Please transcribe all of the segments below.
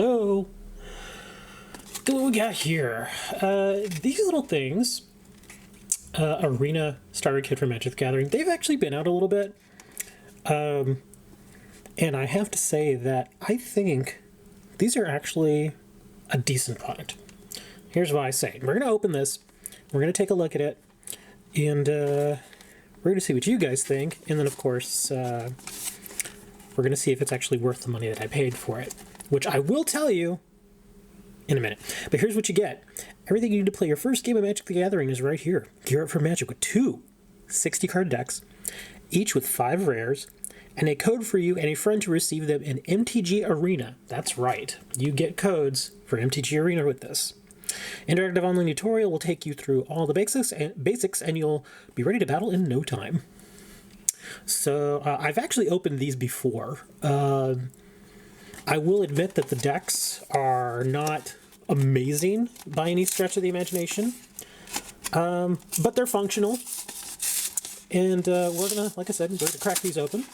Hello. Look what we got here. These little things, Arena Starter Kit for Magic the Gathering, they've actually been out a little bit. And I have to say that I think these are actually a decent product. Here's why I say it. We're going to open this, we're going to take a look at it, and we're going to see what you guys think, and then of course we're going to see if it's actually worth the money that I paid for it, which I will tell you in a minute. But here's what you get. Everything you need to play your first game of Magic the Gathering is right here. Gear up for Magic with two 60-card decks, each with 5 rares, and a code for you and a friend to receive them in MTG Arena. That's right. You get codes for MTG Arena with this. Interactive online tutorial will take you through all the basics and you'll be ready to battle in no time. So I've actually opened these before. I will admit that the decks are not amazing by any stretch of the imagination, but they're functional. And we're gonna, like I said, we're gonna crack these open.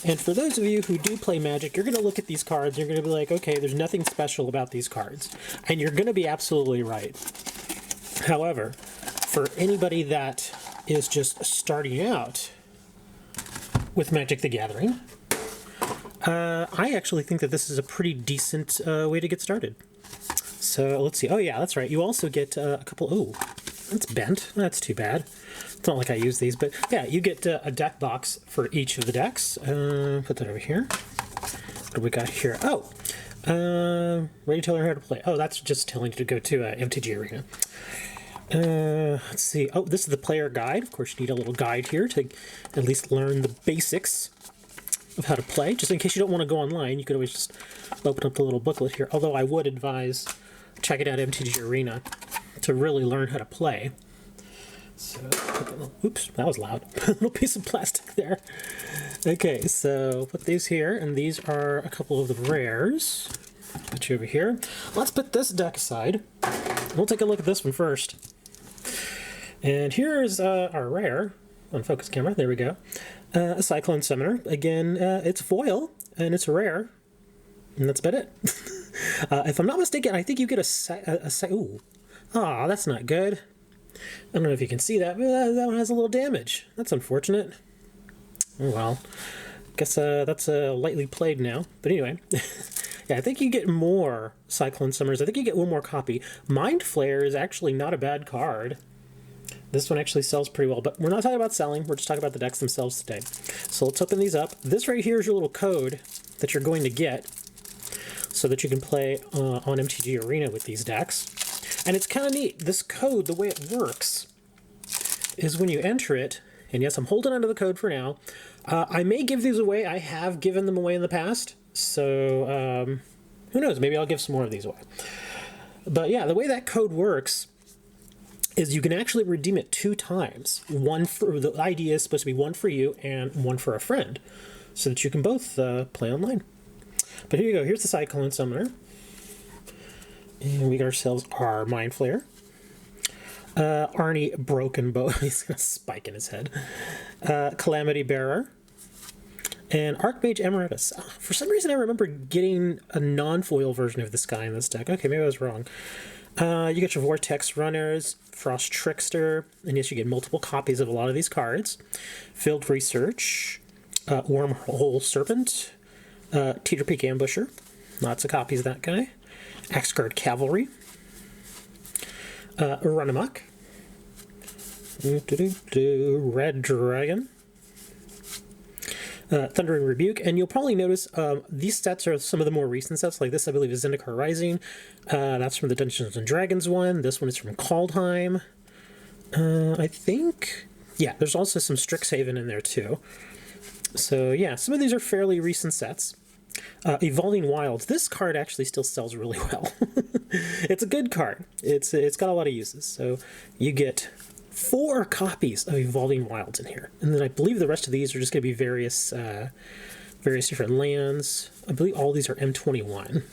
And for those of you who do play Magic, you're gonna look at these cards, you're gonna be like, okay, there's nothing special about these cards. And you're gonna be absolutely right. However, for anybody that is just starting out with Magic the Gathering, I actually think that this is a pretty decent way to get started. So let's see. Oh yeah, that's right. You also get a couple. Oh, that's bent. That's too bad. It's not like I use these, but yeah, you get a deck box for each of the decks. Put that over here. What do we got here? Oh, ready to learn how to play. Oh, that's just telling you to go to MTG Arena. Let's see. Oh, this is the player guide. Of course, you need a little guide here to at least learn the basics of how to play. Just in case you don't want to go online, you could always just open up the little booklet here. Although I would advise checking out MTG Arena to really learn how to play. So, oops, that was loud. A little piece of plastic there. Okay, so put these here, and these are a couple of the rares. Put you over here. Let's put this deck aside. We'll take a look at this one first. And here's our rare on focus camera. There we go. A Cyclone Summoner. Again, it's foil, and it's rare. And that's about it. If I'm not mistaken, I think you get ooh. Aw, that's not good. I don't know if you can see that, but that one has a little damage. That's unfortunate. Oh well. Guess that's lightly played now. But anyway. Yeah, I think you get more Cyclone Summoners. I think you get one more copy. Mind Flayer is actually not a bad card. This one actually sells pretty well, but we're not talking about selling. We're just talking about the decks themselves today. So let's open these up. This right here is your little code that you're going to get so that you can play on MTG Arena with these decks. And it's kind of neat. This code, the way it works, is when you enter it, and yes, I'm holding onto the code for now. I may give these away. I have given them away in the past. So, who knows? Maybe I'll give some more of these away. But yeah, the way that code works is you can actually redeem it 2 times. One for the idea is supposed to be one for you and one for a friend, so that you can both play online. But here you go. Here's the Cyclone Summoner, and we got ourselves our Mind Flayer. Arnie Broken Bow. He's got a spike in his head. Calamity Bearer. And Archmage Emeritus. For some reason, I remember getting a non-foil version of this guy in this deck. Okay, maybe I was wrong. You get your Vortex Runners, Frost Trickster, and yes, you get multiple copies of a lot of these cards. Field Research, Wormhole Serpent, Teeter Peak Ambusher, lots of copies of that guy. Axguard Cavalry, Run Amok, Red Dragon, Thundering Rebuke, and you'll probably notice these sets are some of the more recent sets. Like this, I believe, is Zendikar Rising. That's from the Dungeons and Dragons one. This one is from Kaldheim. I think, yeah, there's also some Strixhaven in there too. So yeah, some of these are fairly recent sets. Evolving Wilds. This card actually still sells really well. It's a good card. It's got a lot of uses. So you get 4 copies of Evolving Wilds in here, and then I believe the rest of these are just going to be various different lands. I believe all these are M21.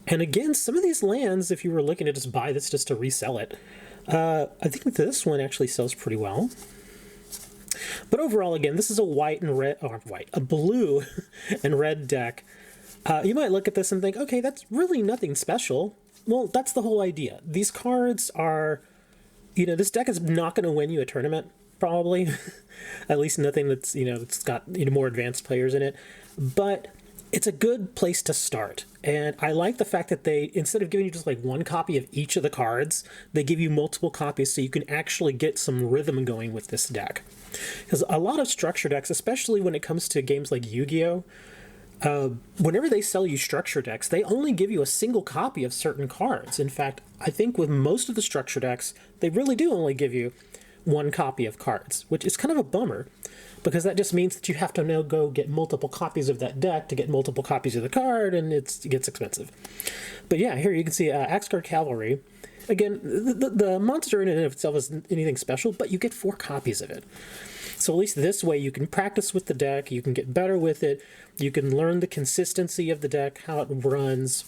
And again, some of these lands, if you were looking to just buy this just to resell it, I think this one actually sells pretty well. But overall, again, this is a white and red, or white, a blue and red deck You might look at this and think, okay, that's really nothing special. Well, that's the whole idea. These cards are, you know, this deck is not going to win you a tournament, probably. At least nothing that's, you know, it's got, you know, more advanced players in it. But it's a good place to start. And I like the fact that they, instead of giving you just like one copy of each of the cards, they give you multiple copies so you can actually get some rhythm going with this deck. Because a lot of structure decks, especially when it comes to games like Yu-Gi-Oh!, whenever they sell you structure decks, they only give you a single copy of certain cards. In fact, I think with most of the structure decks, they really do only give you one copy of cards, which is kind of a bummer, because that just means that you have to now go get multiple copies of that deck to get multiple copies of the card, and it gets expensive. But yeah, here you can see Axe Guard Cavalry. Again, the monster in and of itself isn't anything special, but you get 4 copies of it. So at least this way you can practice with the deck, you can get better with it, you can learn the consistency of the deck, how it runs.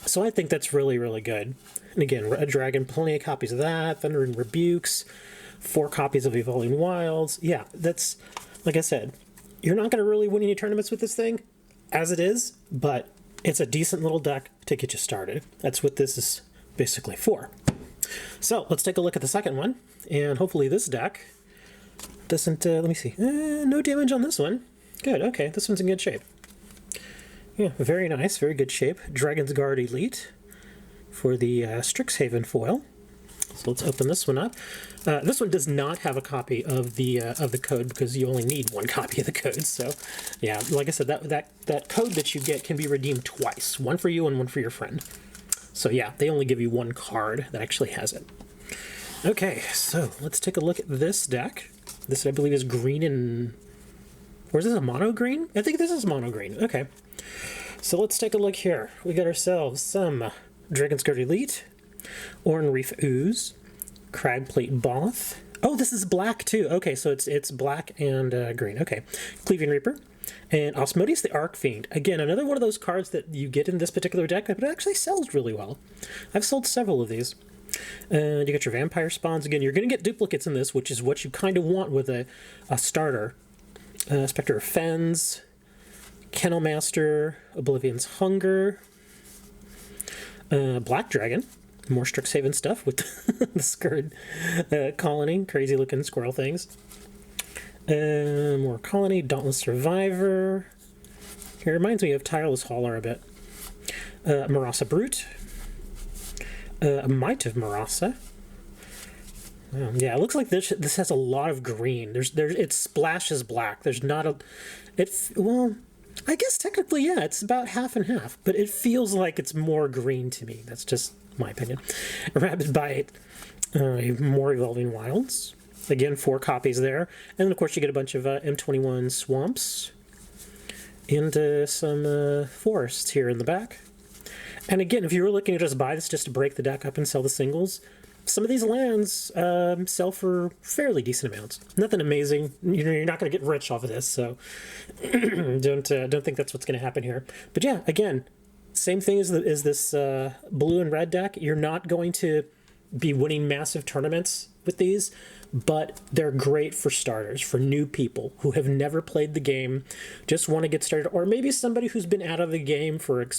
So I think that's really, really good. And again, Red Dragon, plenty of copies of that, Thunder and Rebukes, 4 copies of Evolving Wilds. Yeah, that's, like I said, you're not going to really win any tournaments with this thing, as it is, but it's a decent little deck to get you started. That's what this is basically for. So let's take a look at the second one, and hopefully this deck doesn't, let me see, no damage on this one. Good, okay, this one's in good shape. Yeah, very nice, very good shape. Dragon's Guard Elite for the Strixhaven foil. So let's open this one up. This one does not have a copy of the code because you only need one copy of the code. So yeah, like I said, that code that you get can be redeemed twice. One for you and one for your friend. So yeah, they only give you one card that actually has it. Okay, so let's take a look at this deck. This, I believe, is green and... Or is this a mono green? I think this is mono green. Okay. So let's take a look here. We got ourselves some Dragon's Guard Elite, Oran Reef Ooze, Cragplate Both. Oh, this is black too. Okay, so it's black and green. Okay. Cleaving Reaper. And Osmodeus the Archfiend. Again, another one of those cards that you get in this particular deck, but it actually sells really well. I've sold several of these. And you got your Vampire Spawns. Again, you're going to get duplicates in this, which is what you kind of want with a starter. Spectre of Fens, Kennel Master, Oblivion's Hunger, Black Dragon, more Strixhaven stuff with the Scourge Colony, crazy looking squirrel things. More Colony, Dauntless Survivor. It reminds me of Tireless Hauler a bit. Marasa Brute, Might of Marasa. Yeah, it looks like this has a lot of green. It splashes black. There's not a... Well, I guess technically, yeah, it's about half and half, but it feels like it's more green to me. That's just my opinion. Rabid Bite, more Evolving Wilds. Again, 4 copies there. And then, of course, you get a bunch of M21 Swamps and some forests here in the back. And again, if you were looking to just buy this just to break the deck up and sell the singles, some of these lands sell for fairly decent amounts. Nothing amazing. You know, you're not going to get rich off of this, so don't think that's what's going to happen here. But yeah, again, same thing as this blue and red deck. You're not going to be winning massive tournaments with these, but they're great for starters, for new people who have never played the game, just want to get started, or maybe somebody who's been out of the game for an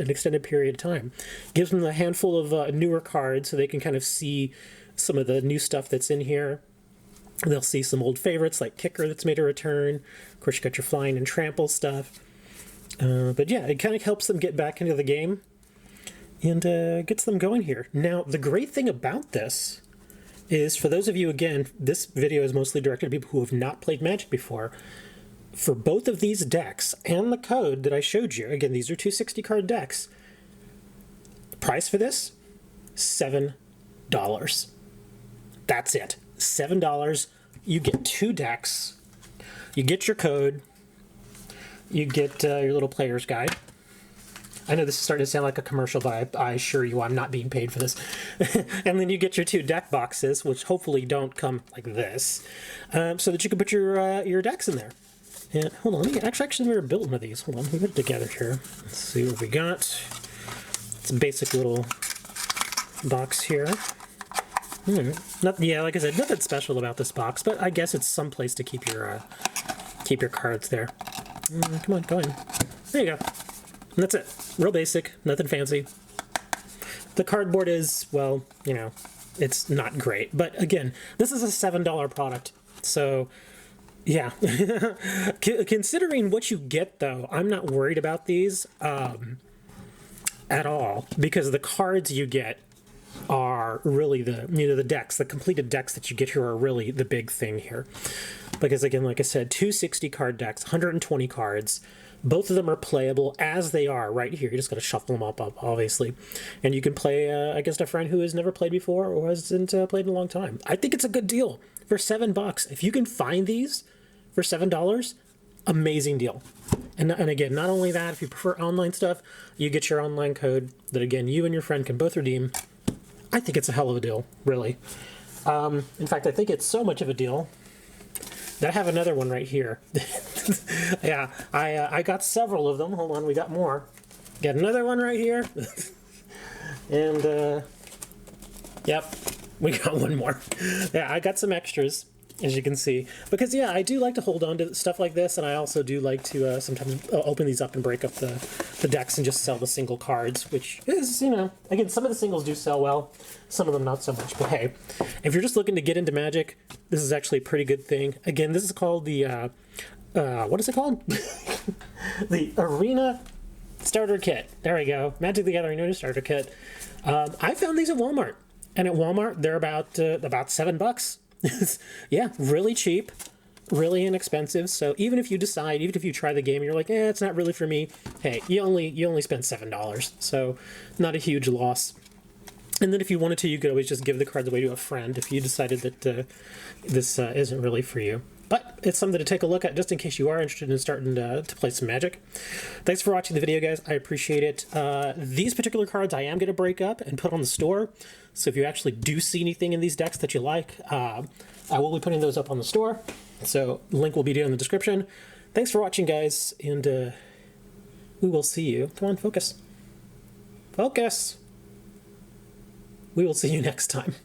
extended period of time. Gives them a handful of newer cards so they can kind of see some of the new stuff that's in here. They'll see some old favorites like Kicker that's made a return. Of course, you got your Flying and Trample stuff. But yeah, it kind of helps them get back into the game and gets them going here. Now, the great thing about this is, for those of you, again, this video is mostly directed to people who have not played Magic before. For both of these decks and the code that I showed you, again, these are 260 card decks. The price for this, $7. That's it. $7. You get 2 decks. You get your code. You get your little player's guide. I know this is starting to sound like a commercial, but I assure you I'm not being paid for this. And then you get your 2 deck boxes, which hopefully don't come like this, so that you can put your decks in there. And hold on, let me actually never built one of these. Hold on, let me put it together here. Let's see what we got. It's a basic little box here. Yeah, like I said, nothing special about this box, but I guess it's some place to keep your cards there. Come on, go in. There you go. And that's it. Real basic, nothing fancy. The cardboard is, well, you know, it's not great. But again, this is a $7 product. So, yeah. Considering what you get, though, I'm not worried about these at all. Because the cards you get are really the decks, the completed decks that you get here are really the big thing here. Because again, like I said, 260 card decks, 120 cards. Both of them are playable as they are right here. You just got to shuffle them up, obviously. And you can play against a friend who has never played before or hasn't played in a long time. I think it's a good deal for $7. If you can find these for $7, amazing deal. And again, not only that, if you prefer online stuff, you get your online code that, again, you and your friend can both redeem. I think it's a hell of a deal, really. In fact, I think it's so much of a deal that I have another one right here. Yeah, I got several of them. Hold on, we got more. Got another one right here. And, yep, we got one more. Yeah, I got some extras, as you can see. Because, yeah, I do like to hold on to stuff like this, and I also do like to sometimes open these up and break up the decks and just sell the single cards, which is, you know, again, some of the singles do sell well, some of them not so much. But hey, if you're just looking to get into Magic, this is actually a pretty good thing. Again, this is called the, what is it called? The Arena Starter Kit. There we go. Magic the Gathering Arena Starter Kit. I found these at Walmart. And at Walmart, they're about $7. Yeah, really cheap, really inexpensive. So even if you try the game and you're like, it's not really for me, hey, you only spent $7. So not a huge loss. And then if you wanted to, you could always just give the cards away to a friend if you decided that this isn't really for you. But it's something to take a look at just in case you are interested in starting to play some Magic. Thanks for watching the video, guys. I appreciate it. These particular cards I am going to break up and put on the store. So if you actually do see anything in these decks that you like, I will be putting those up on the store. So link will be down in the description. Thanks for watching, guys. And we will see you. Come on, focus. Focus. We will see you next time.